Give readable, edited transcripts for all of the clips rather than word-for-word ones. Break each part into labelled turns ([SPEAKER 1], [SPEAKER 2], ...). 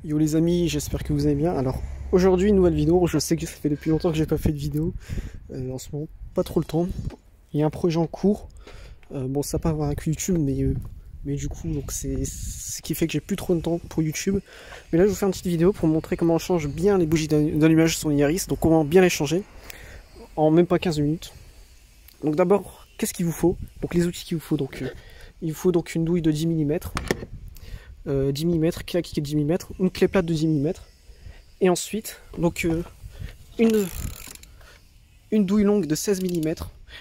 [SPEAKER 1] Yo les amis, j'espère que vous allez bien. Alors aujourd'hui une nouvelle vidéo, je sais que ça fait depuis longtemps que j'ai pas fait de vidéo. En ce moment, pas trop le temps. Il y a un projet en cours. Bon, ça n'a pas à voir avec YouTube, mais du coup, donc c'est ce qui fait que j'ai plus trop de temps pour YouTube. Mais là, je vous fais une petite vidéo pour montrer comment on change bien les bougies d'allumage sur Yaris. Donc comment bien les changer en même pas 15 minutes. Donc d'abord, qu'est-ce qu'il vous faut? Donc les outils qu'il vous faut. Donc il vous faut donc une douille de 10 mm. 10 mm, clé à kicker de 10 mm, une clé plate de 10 mm, et ensuite donc une douille longue de 16 mm.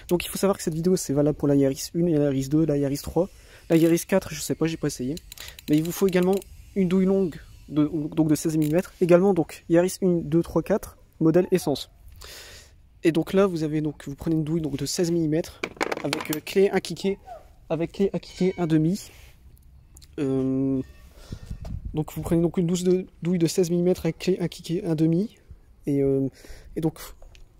[SPEAKER 1] Donc il faut savoir que cette vidéo c'est valable pour la Yaris 1, la Yaris 2, la Yaris 3, la Yaris 4, je sais pas, j'ai pas essayé. Mais il vous faut également une douille longue de 16 mm, également donc Yaris 1, 2, 3, 4, modèle essence. Et donc là vous avez donc, vous prenez une douille donc de 16 mm avec clé à kicker, avec clé à kicker 1,5. Donc vous prenez donc une douille de 16 mm avec clé à kicker 1,5 et donc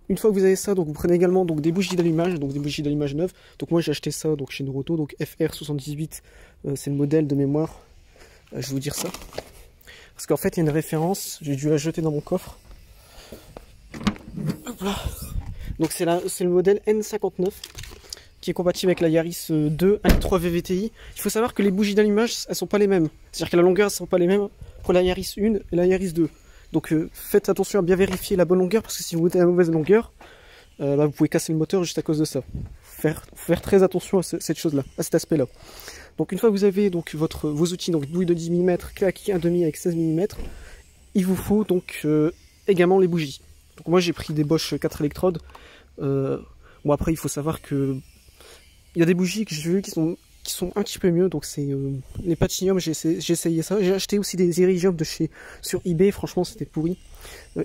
[SPEAKER 1] une fois que vous avez ça, donc vous prenez également donc des bougies d'allumage, donc des bougies d'allumage neuves. Donc moi j'ai acheté ça donc chez Noroto, donc FR78, c'est le modèle de mémoire. Je vais vous dire ça parce qu'en fait il y a une référence, j'ai dû la jeter dans mon coffre. Hop là. Donc c'est le modèle N59 qui est compatible avec la Yaris 2 1.3 VVTi. Il faut savoir que les bougies d'allumage, elles sont pas les mêmes. C'est-à-dire que la longueur, elles sont pas les mêmes pour la Yaris 1 et la Yaris 2. Donc faites attention à bien vérifier la bonne longueur, parce que si vous mettez la mauvaise longueur, vous pouvez casser le moteur juste à cause de ça. Faire très attention à cette chose-là, à cet aspect-là. Donc une fois que vous avez donc vos outils, donc douille de 10 mm, clé à kicker 1,5 avec 16 mm, il vous faut donc également les bougies. Donc moi j'ai pris des Bosch 4 électrodes. Bon après il faut savoir que il y a des bougies que j'ai vues qui sont un petit peu mieux, donc c'est les Patinium, j'ai essayé ça. J'ai acheté aussi des Iridium sur eBay, franchement c'était pourri.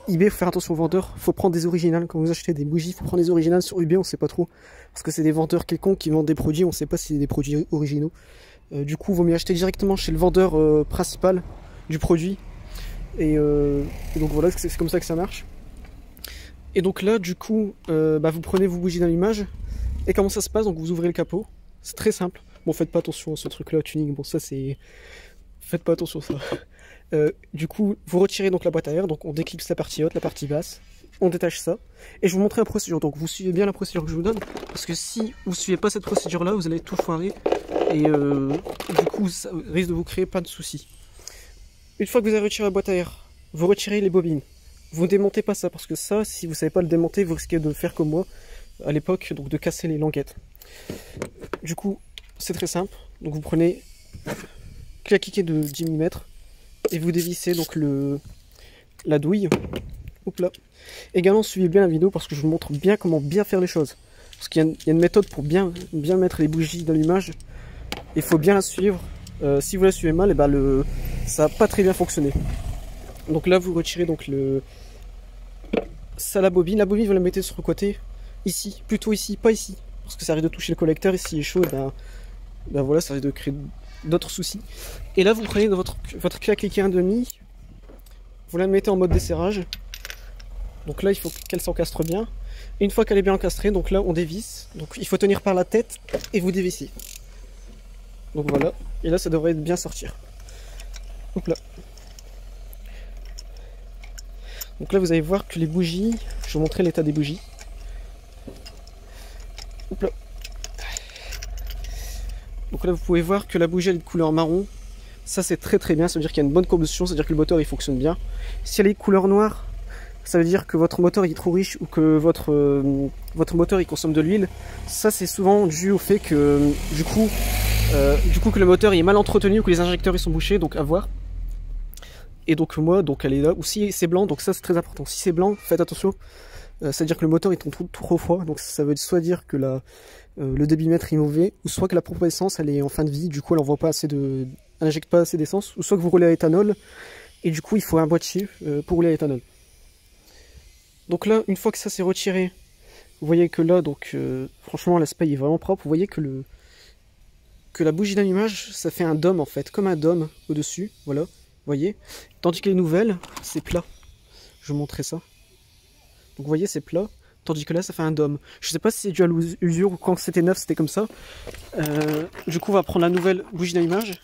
[SPEAKER 1] eBay, faut faire attention aux vendeurs, faut prendre des originales. Quand vous achetez des bougies, faut prendre des originales. Sur eBay on sait pas trop, parce que c'est des vendeurs quelconques qui vendent des produits, on sait pas si c'est des produits originaux. Du coup, il vaut mieux acheter directement chez le vendeur principal du produit. Et donc voilà, c'est comme ça que ça marche. Et donc là, du coup, vous prenez vos bougies d'allumage. Et comment ça se passe? Donc vous ouvrez le capot, c'est très simple. Bon, faites pas attention à ce truc là, tuning, bon ça c'est... Faites pas attention à ça. Du coup, vous retirez donc la boîte à air, donc on déclipse la partie haute, la partie basse, on détache ça. Et je vous montrer la procédure, donc vous suivez bien la procédure que je vous donne, parce que si vous suivez pas cette procédure là, vous allez tout foirer, et du coup ça risque de vous créer pas de soucis. Une fois que vous avez retiré la boîte à air, vous retirez les bobines. Vous ne démontez pas ça, parce que ça, si vous savez pas le démonter, vous risquez de faire comme moi, à l'époque, donc de casser les languettes. Du coup, c'est très simple. Donc vous prenez clé à kicker de 10 mm et vous dévissez donc la douille. Hop là. Également, suivez bien la vidéo parce que je vous montre bien comment bien faire les choses. Parce qu'il y a une méthode pour bien mettre les bougies d'allumage. Il faut bien la suivre. Si vous la suivez mal, ça va pas très bien fonctionner. Donc là, vous retirez donc ça, la bobine. La bobine, vous la mettez sur le côté. Ici, plutôt ici, pas ici, parce que ça risque de toucher le collecteur, et s'il est chaud, voilà, ça risque de créer d'autres soucis. Et là, vous prenez votre clé à kicker 1,5, vous la mettez en mode desserrage. Donc là, il faut qu'elle s'encastre bien. Et une fois qu'elle est bien encastrée, donc là, on dévisse. Donc il faut tenir par la tête et vous dévissez. Donc voilà, et là, ça devrait bien sortir. Hop là. Donc là, vous allez voir que les bougies, je vais vous montrer l'état des bougies. Hop là. Donc là vous pouvez voir que la bougie elle est de couleur marron. Ça c'est très très bien, ça veut dire qu'il y a une bonne combustion, ça veut dire que le moteur il fonctionne bien. Si elle est de couleur noire, ça veut dire que votre moteur il est trop riche ou que votre moteur il consomme de l'huile. Ça c'est souvent dû au fait que du coup que le moteur il est mal entretenu ou que les injecteurs ils sont bouchés, donc à voir. Et donc moi, donc elle est là. Ou si c'est blanc, donc ça c'est très important. Si c'est blanc, faites attention. C'est-à-dire que le moteur est trop froid, donc ça veut soit dire que le débitmètre est mauvais, ou soit que la pompe à essence elle est en fin de vie, du coup elle n'injecte pas assez d'essence, ou soit que vous roulez à éthanol, et du coup il faut un boîtier pour rouler à éthanol. Donc là, une fois que ça s'est retiré, vous voyez que là, donc franchement l'aspect est vraiment propre, vous voyez que la bougie d'allumage, ça fait un dôme en fait, comme un dôme au-dessus, voilà, vous voyez, tandis que les nouvelles, c'est plat. Je vais vous montrer ça. Donc vous voyez c'est plat, tandis que là ça fait un dôme. Je sais pas si c'est dû à l'usure ou quand c'était neuf c'était comme ça. Du coup on va prendre la nouvelle bougie d'allumage.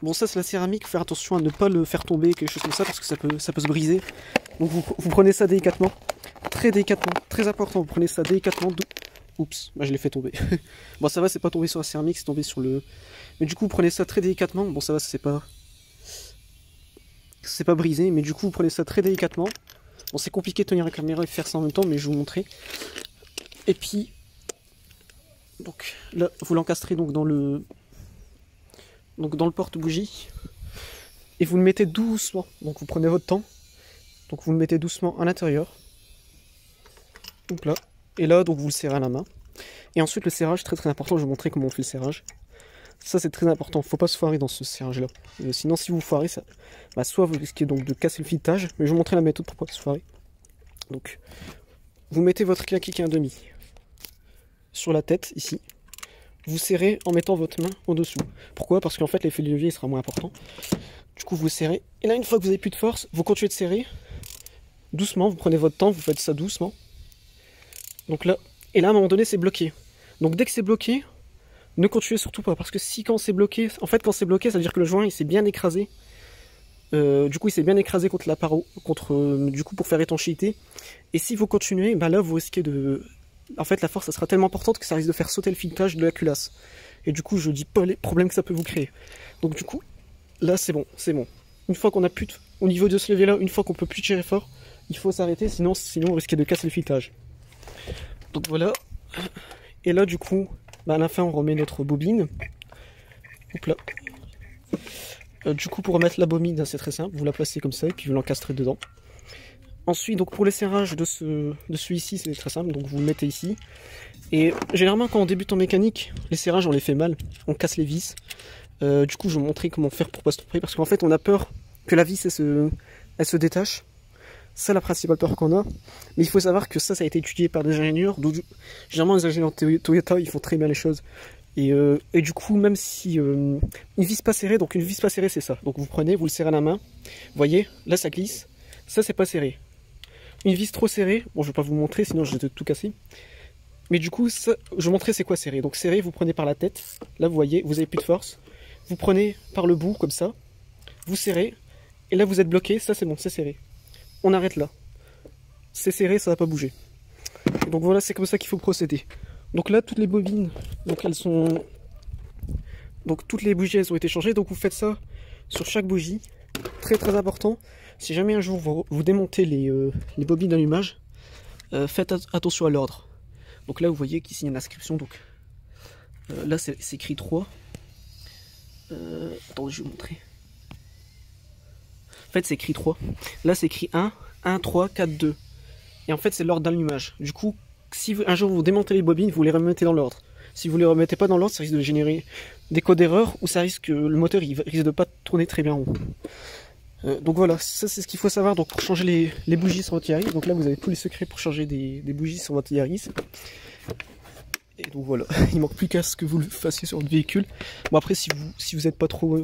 [SPEAKER 1] Bon, ça c'est la céramique, faut faire attention à ne pas le faire tomber, quelque chose comme ça, parce que ça peut se briser. Donc vous prenez ça délicatement, très important, vous prenez ça délicatement. Oups, bah je l'ai fait tomber. Bon, ça va, c'est pas tombé sur la céramique, c'est tombé sur le... Mais du coup, vous prenez ça très délicatement. Bon, ça va, c'est pas brisé, mais du coup, vous prenez ça très délicatement. Bon, c'est compliqué de tenir la caméra et faire ça en même temps, mais je vais vous montrer. Et puis, donc là, vous l'encastrez donc dans le porte-bougie. Et vous le mettez doucement. Donc vous prenez votre temps. Donc vous le mettez doucement à l'intérieur. Donc là. Et là, donc vous le serrez à la main. Et ensuite, le serrage, très important, je vais vous montrer comment on fait le serrage. Ça, c'est très important, faut pas se foirer dans ce serrage-là. Sinon, si vous foirez, ça, soit vous risquez donc de casser le filetage, mais je vais vous montrer la méthode pour pas se foirer. Donc, vous mettez votre claquique à 1/2 sur la tête, ici. Vous serrez en mettant votre main au-dessous. Pourquoi? Parce qu'en fait, l'effet de levier sera moins important. Du coup, vous serrez. Et là, une fois que vous avez plus de force, vous continuez de serrer. Doucement, vous prenez votre temps, vous faites ça doucement. Donc là, et là, à un moment donné, c'est bloqué. Donc dès que c'est bloqué, ne continuez surtout pas. Parce que quand c'est bloqué, en fait, quand c'est bloqué, ça veut dire que le joint, il s'est bien écrasé. Du coup, il s'est bien écrasé contre la paroi, du coup, pour faire étanchéité. Et si vous continuez, là, vous risquez de... En fait, la force, ça sera tellement importante que ça risque de faire sauter le filetage de la culasse. Et du coup, je dis pas les problèmes que ça peut vous créer. Donc du coup, là, c'est bon, c'est bon. Une fois qu'on a plus au niveau de ce levier-là, une fois qu'on peut plus tirer fort, il faut s'arrêter, sinon on risquait de casser le filetage. Donc voilà. Et là, du coup, à la fin, on remet notre bobine. Hop là. Du coup, pour remettre la bobine, c'est très simple. Vous la placez comme ça et puis vous l'encastrez dedans. Ensuite, donc pour les serrages de celui-ci, c'est très simple. Donc vous le mettez ici. Et généralement, quand on débute en mécanique, les serrages, on les fait mal. On casse les vis. Du coup, je vais vous montrer comment faire pour pas se tromper. Parce qu'en fait, on a peur que la vis, elle se détache. C'est la principale peur qu'on a. Mais il faut savoir que ça a été étudié par des ingénieurs. Généralement, les ingénieurs Toyota, ils font très bien les choses. Et du coup, même si une vis pas serrée, donc une vis pas serrée, c'est ça. Donc vous prenez, vous le serrez à la main. Vous voyez, là ça glisse. Ça, c'est pas serré. Une vis trop serrée, bon, je vais pas vous montrer, sinon je vais tout casser. Mais du coup, ça, je vais vous montrer c'est quoi serré. Donc serré, vous prenez par la tête. Là, vous voyez, vous avez plus de force. Vous prenez par le bout, comme ça. Vous serrez. Et là, vous êtes bloqué. Ça, c'est bon, c'est serré. On arrête là. C'est serré, ça va pas bouger. Donc voilà, c'est comme ça qu'il faut procéder. Donc là, toutes les bobines, donc elles sont... Donc toutes les bougies, elles ont été changées. Donc vous faites ça sur chaque bougie. Très très important. Si jamais un jour vous démontez les bobines d'allumage, faites attention à l'ordre. Donc là, vous voyez qu'ici il y a une inscription. Donc là, c'est écrit 3. Attendez, je vais vous montrer. En fait, c'est écrit 3. Là, c'est écrit 1, 1, 3, 4, 2. Et en fait, c'est l'ordre d'allumage. Du coup, si un jour vous démontez les bobines, vous les remettez dans l'ordre. Si vous les remettez pas dans l'ordre, ça risque de générer des codes d'erreur ou ça risque le moteur risque de pas tourner très bien en rond. Donc voilà, ça c'est ce qu'il faut savoir donc pour changer les bougies sur votre Yaris. Donc là, vous avez tous les secrets pour changer des bougies sur votre Yaris. Et donc voilà, il manque plus qu'à ce que vous le fassiez sur votre véhicule. Bon après, si vous n'êtes pas trop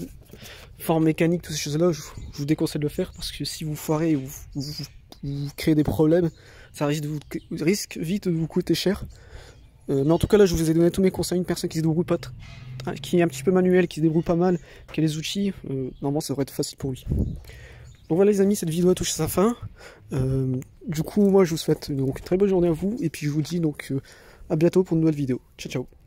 [SPEAKER 1] fort en mécanique, toutes ces choses-là, je vous déconseille de le faire parce que si vous foirez ou vous créez des problèmes, ça risque vite de vous coûter cher. Mais en tout cas là, je vous ai donné tous mes conseils. Une personne qui se débrouille pas, qui est un petit peu manuel, qui se débrouille pas mal, qui a les outils, normalement ça devrait être facile pour lui. Donc voilà les amis, cette vidéo a touché sa fin. Du coup, moi je vous souhaite donc une très bonne journée à vous et puis je vous dis donc à bientôt pour une nouvelle vidéo. Ciao ciao.